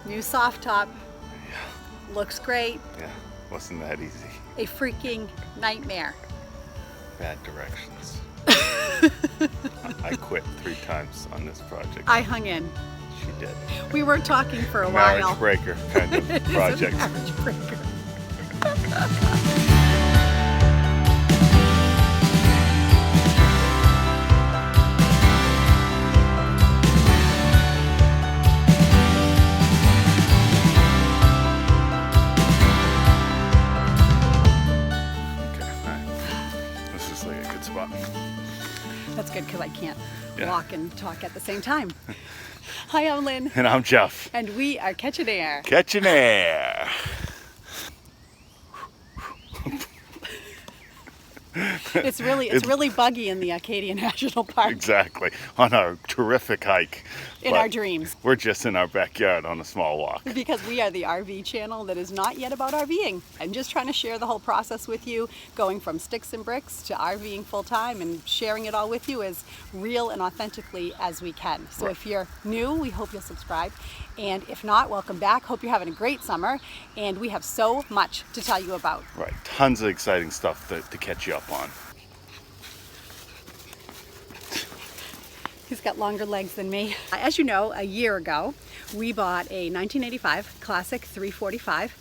New soft top. Looks great. Yeah, wasn't that easy. A freaking nightmare. Bad directions. I quit 3 times on this project. I hung in. She did. We were talking for a Marriage while. breaker kind of It is a project. marriage breaker. Spot. That's good because I can't Yeah. walk and talk at the same time. Hi, I'm Lynn. And I'm Jeff. And we are catching air. Catching air. It's really buggy in the Acadia National Park. Exactly. On our terrific hike. In But our dreams. We're just in our backyard on a small walk. Because we are the RV channel that is not yet about RVing. I'm just trying to share the whole process with you, going from sticks and bricks to RVing full time and sharing it all with you as real and authentically as we can. So if you're new, we hope you'll subscribe. And if not, welcome back. Hope you're having a great summer. And we have so much to tell you about. Right. Tons of exciting stuff to catch you up on. He's got longer legs than me. As you know, a year ago, we bought a 1985 Classic 345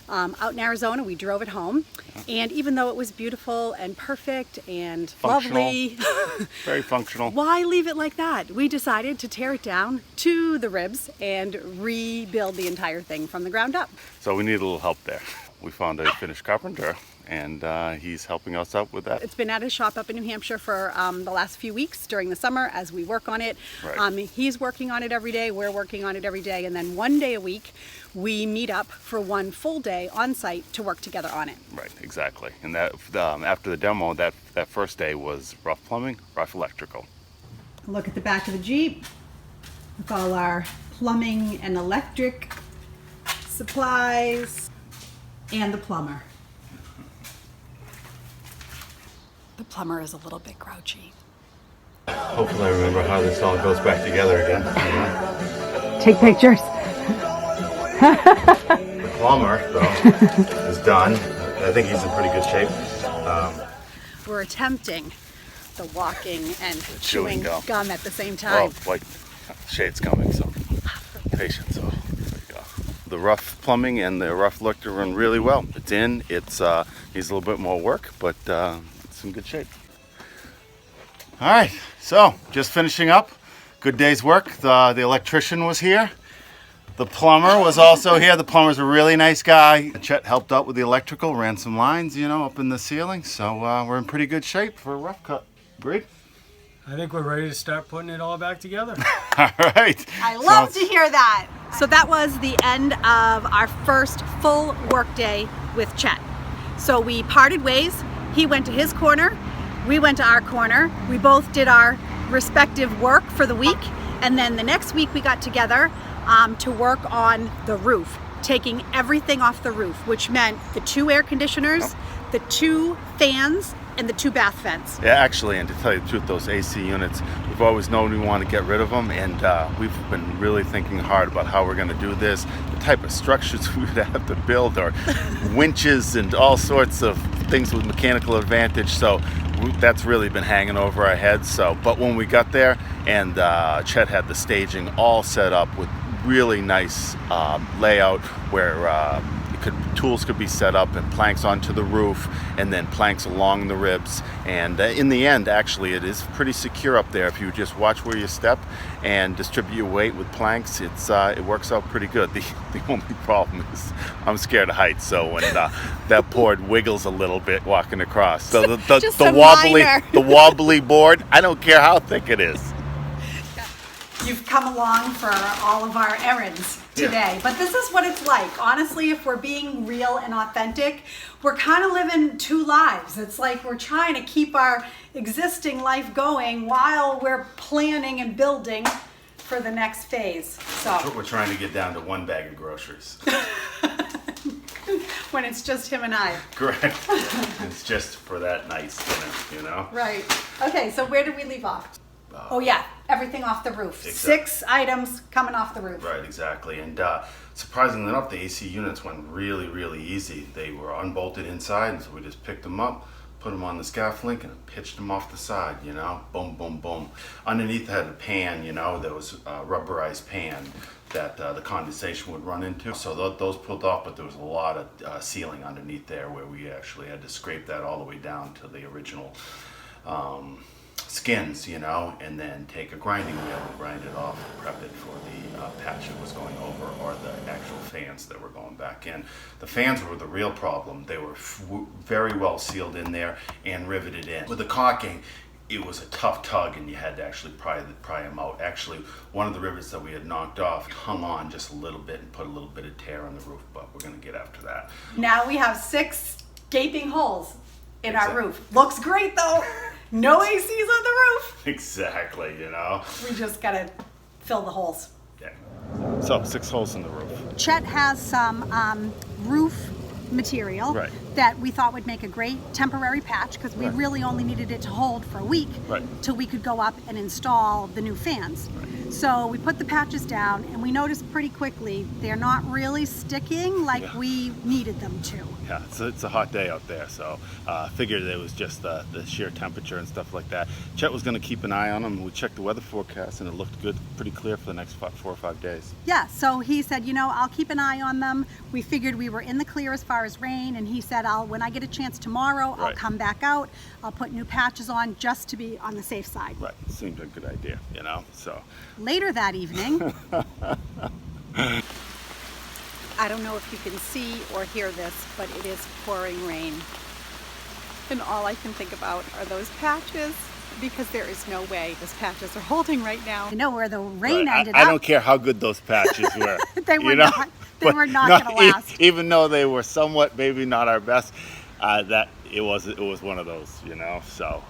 out in Arizona. We drove it home. And even though it was beautiful and perfect and lovely, very functional. Why leave it like that? We decided to tear it down to the ribs and rebuild the entire thing from the ground up. So we need a little help there. We found a Finnish carpenter, and he's helping us out with that. It's been at his shop up in New Hampshire for the last few weeks during the summer as we work on it. Right. He's working on it every day, we're working on it every day, and then one day a week we meet up for one full day on site to work together on it. Right, exactly. And that after the demo, that first day was rough plumbing, rough electrical. Look at the back of the Jeep with all our plumbing and electric supplies and the plumber. The plumber is a little bit grouchy. Hopefully I remember how this all goes back together again. You know? Take pictures. The plumber, though, is done. I think he's in pretty good shape. We're attempting the walking and chewing gum at the same time. Oh, boy, shade's coming, so patience. So there you go. The rough plumbing and the rough look to run really well. It's in. It's needs a little bit more work, but it's in good shape. All right, so just finishing up. Good day's work. The electrician was here. The plumber was also here. The plumber's a really nice guy. Chet helped out with the electrical, ran some lines, you know, up in the ceiling. So we're in pretty good shape for a rough cut. Agreed? I think we're ready to start putting it all back together. All right. I love to hear that. So that was the end of our first full work day with Chet. So we parted ways. He went to his corner. We went to our corner. We both did our respective work for the week. And then the next week we got together to work on the roof, taking everything off the roof, which meant the 2 air conditioners, the 2 fans, and the 2 bath vents. Yeah, actually, and to tell you the truth, those AC units, we've always known we want to get rid of them, and we've been really thinking hard about how we're going to do this, the type of structures we would have to build, or winches and all sorts of things with mechanical advantage. So that's really been hanging over our heads. So, but when we got there, and Chet had the staging all set up with really nice layout where tools could be set up and planks onto the roof and then planks along the ribs, and in the end actually it is pretty secure up there. If you just watch where you step and distribute your weight with planks, it works out pretty good. The only problem is I'm scared of heights, so when that board wiggles a little bit walking across, so the wobbly board, I don't care how thick it is. You've come along for all of our errands today, but this is what it's like. Honestly, if we're being real and authentic, we're kind of living 2 lives. It's like we're trying to keep our existing life going while we're planning and building for the next phase. So We're trying to get down to 1 bag of groceries. when it's just him and I. Correct. It's just for that nice dinner, you know? Right. Okay, so where did we leave off? Oh yeah, everything off the roof. Exactly. 6 items coming off the roof. Right, exactly. And surprisingly enough, the AC units went really, really easy. They were unbolted inside, and so we just picked them up, put them on the scaff link, and pitched them off the side, you know, boom, boom, boom. Underneath had a pan, you know, there was a rubberized pan that the condensation would run into. So those pulled off, but there was a lot of sealing underneath there where we actually had to scrape that all the way down to the original skins, you know, and then take a grinding wheel and grind it off to prep it for the patch that was going over, or the actual fans that were going back in. The fans were the real problem. They were very well sealed in there and riveted in. With the caulking, it was a tough tug, and you had to actually pry them out. Actually, one of the rivets that we had knocked off hung on just a little bit and put a little bit of tear on the roof, but we're going to get after that. Now we have 6 gaping holes in our Exactly. roof. Looks great though. No ACs on the roof. Exactly, you know. We just gotta fill the holes. Yeah. So 6 holes in the roof. Chet has some roof material Right. that we thought would make a great temporary patch, because we Right. really only needed it to hold for a week Right. till we could go up and install the new fans. So we put the patches down, and we noticed pretty quickly they're not really sticking like Yeah. we needed them to. Yeah, it's a hot day out there, so figured it was just the sheer temperature and stuff like that. Chet was going to keep an eye on them. We checked the weather forecast, and it looked good, pretty clear for the next 4 or 5 days. Yeah, so he said, you know, I'll keep an eye on them. We figured we were in the clear as far as rain, and he said, when I get a chance tomorrow, I'll Right. come back out. I'll put new patches on just to be on the safe side. Right, seemed a good idea, you know. So Later that evening, I don't know if you can see or hear this, but it is pouring rain. And all I can think about are those patches, because there is no way those patches are holding right now. You know where the rain Right, ended I up. don't care how good those patches were. They were you know? not. They But were not going to last. Even though they were somewhat, maybe not our best, that it was one of those, you know. So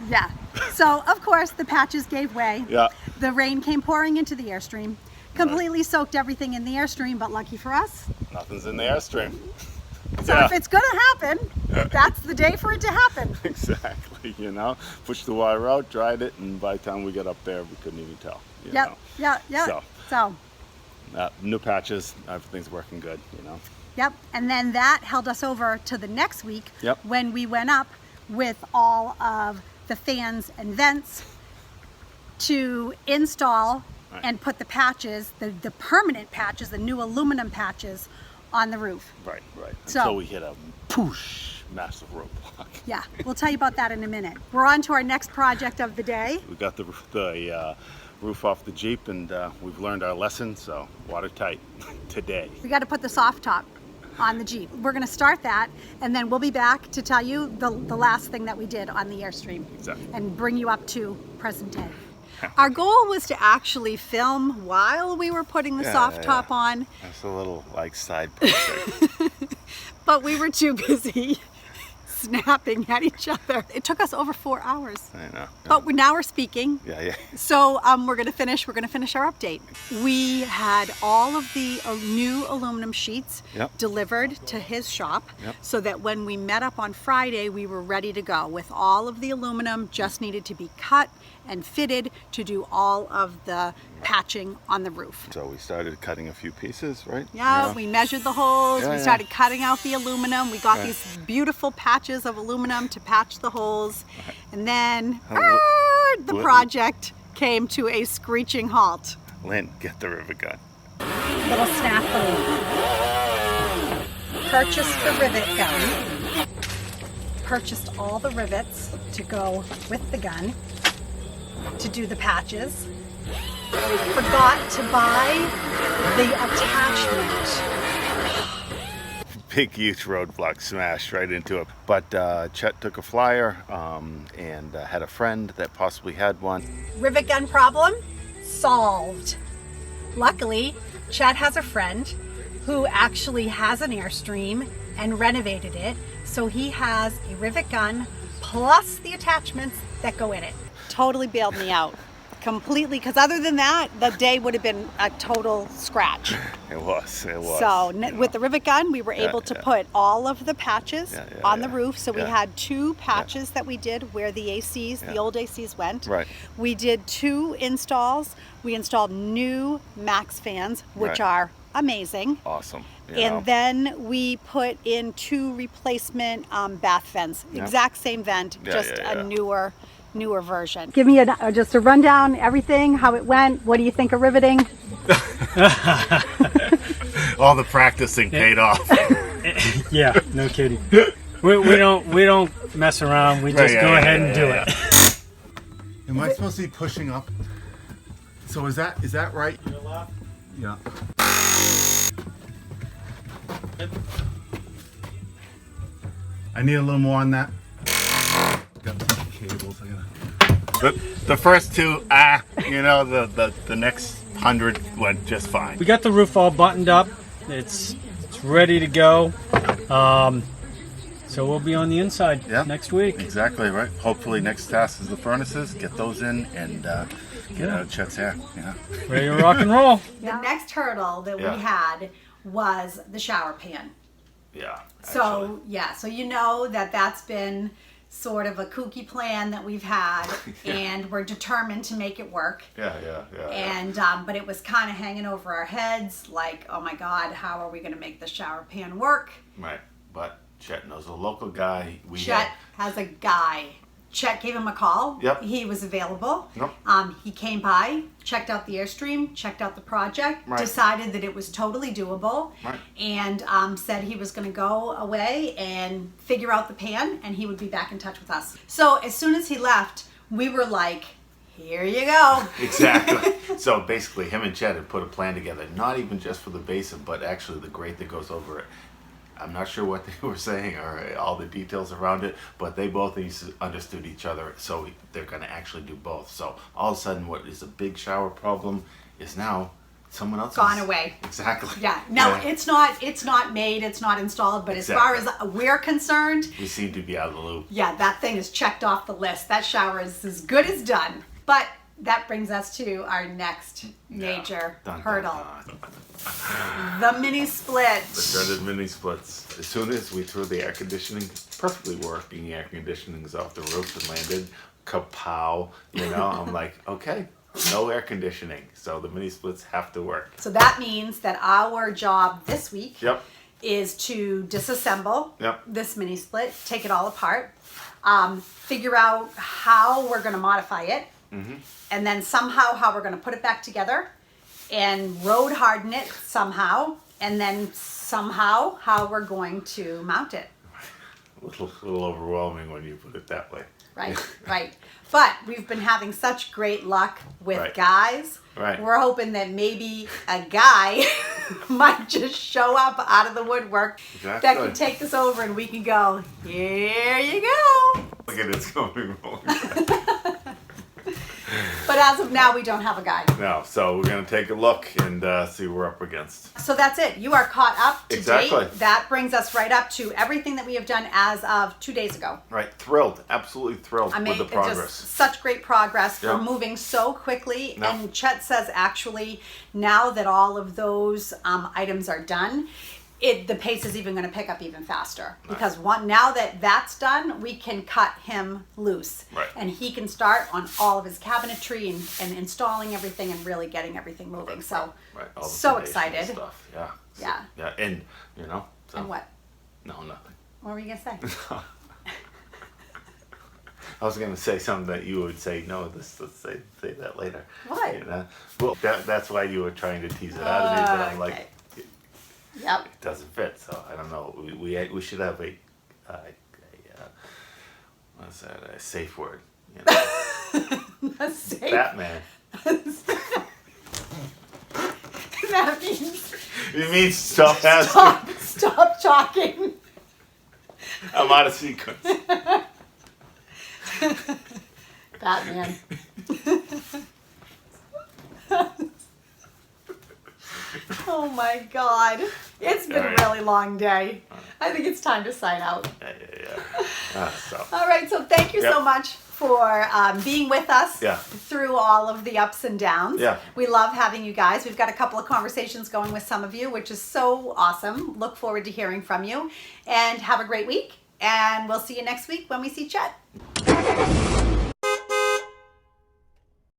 Yeah. So of course the patches gave way. yeah, The rain came pouring into the Airstream, completely soaked everything in the Airstream, but lucky for us. nothing's in the Airstream. So Yeah. if it's gonna happen, that's the day for it to happen. Exactly, you know. Pushed the water out, dried it, and by the time we got up there, we couldn't even tell. You know? Yep. So, New patches, everything's working good, you know. yep. And then that held us over to the next week Yep. when we went up with all of the fans and vents to install Right. and put the patches, the permanent patches, the new aluminum patches on the roof. Right. So- Until we hit a poosh, massive roadblock. Yeah, we'll tell you about that in a minute. We're on to our next project of the day. We got the roof off the Jeep, and we've learned our lesson, so watertight today. We got to put the soft top on the Jeep. We're going to start that, and then we'll be back to tell you the last thing that we did on the Airstream. Exactly. And bring you up to present day. Our goal was to actually film while we were putting the soft top on, That's a little like side project. but we were too busy snapping at each other. It took us over 4 hours. I know. But now we're speaking. Yeah. So we're gonna finish our update. We had all of the new aluminum sheets Yep. delivered to his shop, Yep. so that when we met up on Friday, we were ready to go with all of the aluminum, just needed to be cut and fitted to do all of the patching on the roof. So we started cutting a few pieces, right? Yeah, we measured the holes, Yeah, we yeah. started cutting out the aluminum, we got Right. these beautiful patches of aluminum to patch the holes, and then the what- project came to a screeching halt. Lynn, get the rivet gun. Little snafu. Purchased the rivet gun, purchased all the rivets to go with the gun to do the patches. Forgot to buy the attachment. Big, huge roadblock smashed right into it. But Chet took a flyer and had a friend that possibly had one. Rivet gun problem solved. Luckily, Chet has a friend who actually has an Airstream and renovated it, so he has a rivet gun plus the attachments that go in it. Totally bailed me out, completely, because other than that, the day would have been a total scratch. It was. So with the rivet gun, we were able to put all of the patches on the roof. So we had 2 patches that we did where the ACs, the old ACs went. Right. We did 2 installs. We installed new Max fans, which are amazing. Awesome. And then we put in 2 replacement bath vents. Exact same vent, just a newer version. Give me just a rundown, everything, how it went. What do you think of riveting? All the practicing paid off. Yeah, no kidding. We don't mess around. We just go ahead and do it. Am I supposed to be pushing up? So is that right? Yeah. I need a little more on that. Got some cables. The first 2, the next 100 went just fine. We got the roof all buttoned up. It's ready to go. So we'll be on the inside next week. Exactly right. Hopefully next task is the furnaces. Get those in and get out of Chet's hair. Yeah. Ready to rock and roll. The next hurdle that we had was the shower pan. Yeah. So so you know that's been sort of a kooky plan that we've had, and we're determined to make it work. Yeah. And but it was kind of hanging over our heads, like, oh my God, how are we going to make the shower pan work? Right, but Chet knows a local guy. Chet has a guy. Chet gave him a call. Yep. He was available. Yep. He came by, checked out the Airstream, checked out the project, decided that it was totally doable, and said he was going to go away and figure out the pan, and he would be back in touch with us. So as soon as he left, we were like, here you go. Exactly. So basically him and Chet had put a plan together, not even just for the basin, but actually the grate that goes over it. I'm not sure what they were saying or all the details around it, but they both understood each other, so they're going to actually do both. So all of a sudden, what is a big shower problem is now someone else gone away. Exactly. Yeah. No, it's not made, it's not installed, but as far as we're concerned, we seem to be out of the loop. Yeah, that thing is checked off the list. That shower is as good as done. But that brings us to our next major hurdle. The mini split. The dreaded mini splits. As soon as we threw the air conditioning, perfectly working air conditionings off the roof and landed, kapow, I'm like, okay, no air conditioning. So the mini splits have to work. So that means that our job this week is to disassemble this mini split, take it all apart, figure out how we're going to modify it, and then somehow how we're going to put it back together and road harden it somehow, and then somehow how we're going to mount it. A little overwhelming when you put it that way. Right. But we've been having such great luck with guys. We're hoping that maybe a guy might just show up out of the woodwork that can take this over, and we can go, here you go. Look at it's going rolling. But as of now, we don't have a guide. No, so we're going to take a look and see what we're up against. So that's it. You are caught up to date. That brings us right up to everything that we have done as of 2 days ago. Right. Thrilled. Absolutely thrilled with the progress. Just such great progress. We're moving so quickly. And Chet says, actually, now that all of those items are done, the pace is even going to pick up even faster, because now that that's done, we can cut him loose, and he can start on all of his cabinetry and installing everything and really getting everything moving. So so excited. Stuff. Yeah. And So. And what? No, nothing. What were you gonna say? I was gonna say something that you would say. No, let's say that later. What? Well, that's why you were trying to tease it out of me, but I'm like. Yep. It doesn't fit, so I don't know. We should have a what's that? A safe word. A safe. Batman. That means. It means stop asking. Stop talking. I'm out of sequence. Batman. Oh my God. It's been a really long day. I think it's time to sign out. Yeah. All right, so thank you so much for being with us Yeah. through all of the ups and downs. Yeah. We love having you guys. We've got a couple of conversations going with some of you, which is so awesome. Look forward to hearing from you. And have a great week. And we'll see you next week when we see Chet.